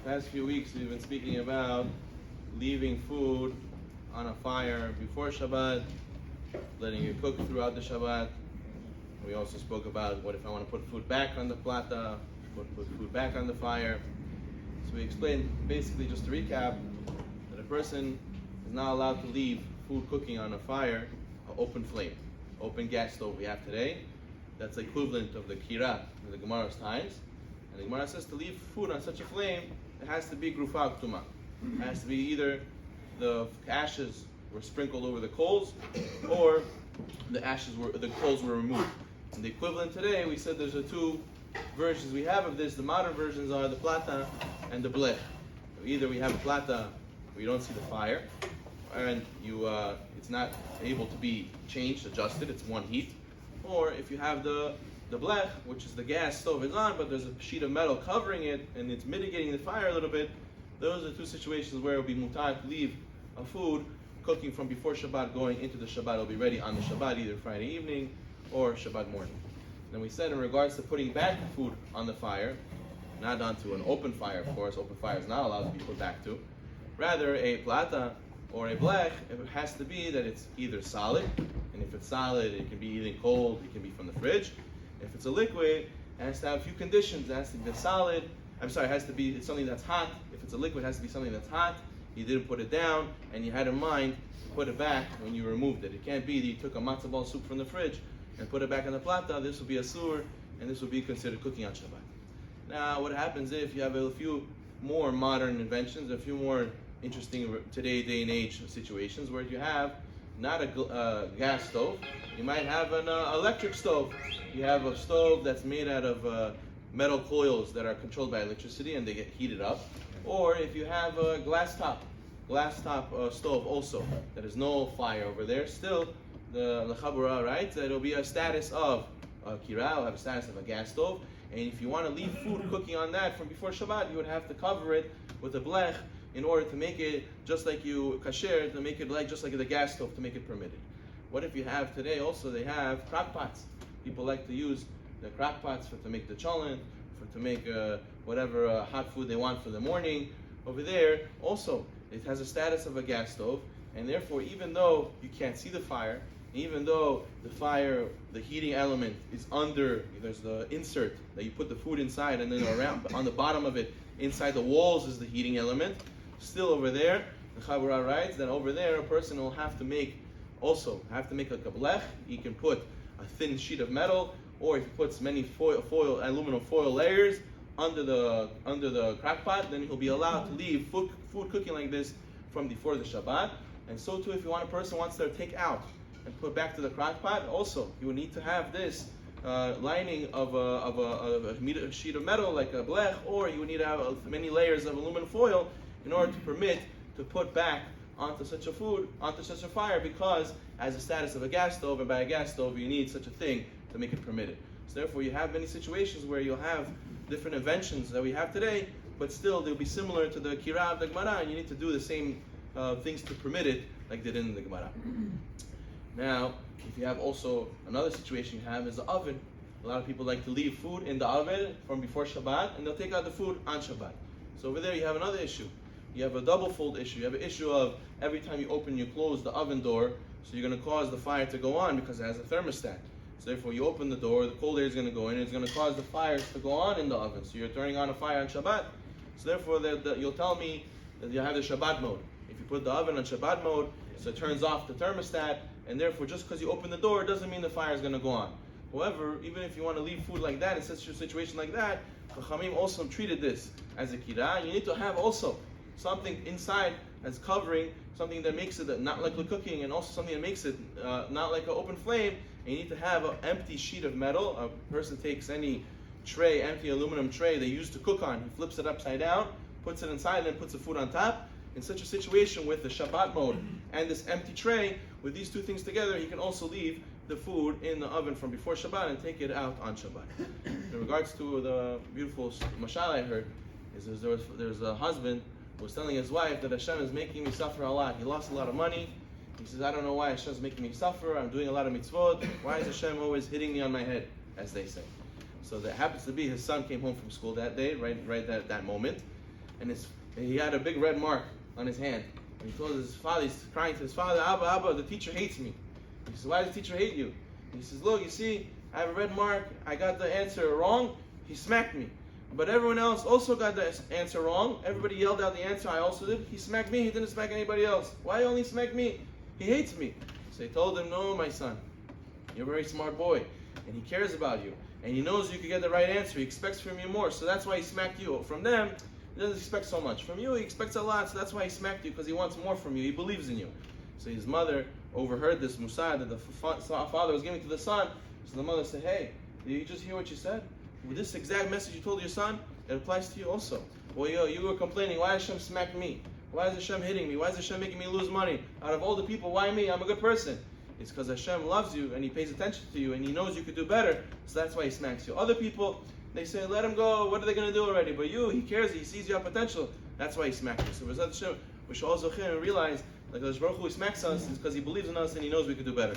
past few weeks we've been speaking about leaving food on a fire before Shabbat, letting it cook throughout the Shabbat. We also spoke about what if I want to put food back on the plata, put food back on the fire. So we explained, basically just to recap, that a person is not allowed to leave food cooking on a fire, an open flame, open gas stove we have today. That's the equivalent of the kira in the Gemara's times. And the Gemara says to leave food on such a flame, it has to be grufa ktuma. It has to be either the ashes were sprinkled over the coals, or the coals were removed. And the equivalent today, we said there's the two versions we have of this. The modern versions are the plata and the blech. Either we have a plata where you don't see the fire, and it's not able to be changed, adjusted, it's one heat. Or if you have the blech, which is the gas stove is on, but there's a sheet of metal covering it, and it's mitigating the fire a little bit. Those are two situations where it will be mutar to leave a food cooking from before Shabbat going into the Shabbat. It'll be ready on the Shabbat, either Friday evening or Shabbat morning. Then we said in regards to putting back food on the fire, not onto an open fire, of course, open fire is not allowed to be put back to. Rather, a plata or a blech, it has to be that it's either solid, and if it's solid, it can be either cold, it can be from the fridge. If it's a liquid, it has to have a few conditions. It has to be solid. It has to be something that's hot. If it's a liquid, it has to be something that's hot. You didn't put it down, and you had in mind to put it back when you removed it. It can't be that you took a matzo ball soup from the fridge and put it back in the plata. This would be a sur, and this would be considered cooking on Shabbat. Now, what happens if you have a few more modern inventions, a few more interesting today, day and age situations where you have not a gas stove, you might have an electric stove. You have a stove that's made out of metal coils that are controlled by electricity and they get heated up. Or if you have a glass top stove also, that is no fire over there, still the Chabura writes that it'll be a status of a kira, it'll have a status of a gas stove. And if you want to leave food cooking on that from before Shabbat, you would have to cover it with a blech in order to make it just like you kasher, to make it just like the gas stove, to make it permitted. What if you have today also, they have crock pots. People like to use the crock pots to make the cholent, to make whatever hot food they want for the morning. Over there, also, it has a status of a gas stove, and therefore, even though you can't see the fire, even though the fire, the heating element is under, there's the insert that you put the food inside, and then around on the bottom of it, inside the walls is the heating element. Still over there, the Chabura writes that over there, a person will have to make like a blech. He can put a thin sheet of metal, or if he puts many aluminum foil layers under the crock pot, then he'll be allowed to leave food cooking like this from before the Shabbat. And so too, if a person wants to take out and put back to the crock pot, also you would need to have this lining of a sheet of metal like a blech, or you would need to have many layers of aluminum foil in order to permit to put back onto such a fire, because as a status of a gas stove, and by a gas stove you need such a thing to make it permitted. So therefore you have many situations where you'll have different inventions that we have today, but still they'll be similar to the kira of the Gemara, and you need to do the same things to permit it like they did in the Gemara. Now, if you have also another situation you have is the oven. A lot of people like to leave food in the oven from before Shabbat, and they'll take out the food on Shabbat. So over there you have another issue. You have a double fold issue. You have an issue of every time you open, you close the oven door, so you're going to cause the fire to go on because it has a thermostat. So therefore you open the door, the cold air is going to go in, and it's going to cause the fires to go on in the oven. So you're turning on a fire on Shabbat. So therefore you'll tell me that you have the Shabbat mode. If you put the oven on Shabbat mode, so it turns off the thermostat, and therefore just because you open the door doesn't mean the fire is going to go on. However, even if you want to leave food like that in such a situation like that, Chachamim also treated this as a kira. You need to have also something inside as covering, something that makes it not like the cooking, and also something that makes it not like an open flame. And you need to have an empty sheet of metal. A person takes any tray, empty aluminum tray they used to cook on, he flips it upside down, puts it inside, and then puts the food on top. In such a situation with the Shabbat mode and this empty tray, with these two things together, he can also leave the food in the oven from before Shabbat and take it out on Shabbat. In regards to the beautiful mashal I heard, there's a husband who was telling his wife that Hashem is making me suffer a lot. He lost a lot of money. He says, I don't know why Hashem is making me suffer. I'm doing a lot of mitzvot. Why is Hashem always hitting me on my head, as they say? So that happens to be his son came home from school that day, right that moment. and he had a big red mark on his hand. And he told his father, he's crying to his father, Abba, the teacher hates me. He says, why does the teacher hate you? And he says, look, you see, I have a red mark. I got the answer wrong. He smacked me. But everyone else also got the answer wrong. Everybody yelled out the answer. I also did. He smacked me. He didn't smack anybody else. Why only smack me? He hates me. So he told him, no, my son. You're a very smart boy. And he cares about you. And he knows you could get the right answer. He expects from you more. So that's why he smacked you. From them, he doesn't expect so much. From you, he expects a lot. So that's why he smacked you, because he wants more from you. He believes in you. So his mother overheard this musad that the father was giving to the son. So the mother said, hey, did you just hear what you said? With this exact message you told your son, it applies to you also. Well, you were complaining, why Hashem smacked me? Why is Hashem hitting me? Why is Hashem making me lose money? Out of all the people, why me? I'm a good person. It's because Hashem loves you and He pays attention to you and He knows you could do better, so that's why He smacks you. Other people, they say, let him go, what are they going to do already? But you, He cares, He sees your potential, that's why He smacks you. So B'ezrat Hashem, we should also realize, like Baruch Hu, He smacks us, it's because He believes in us and He knows we could do better.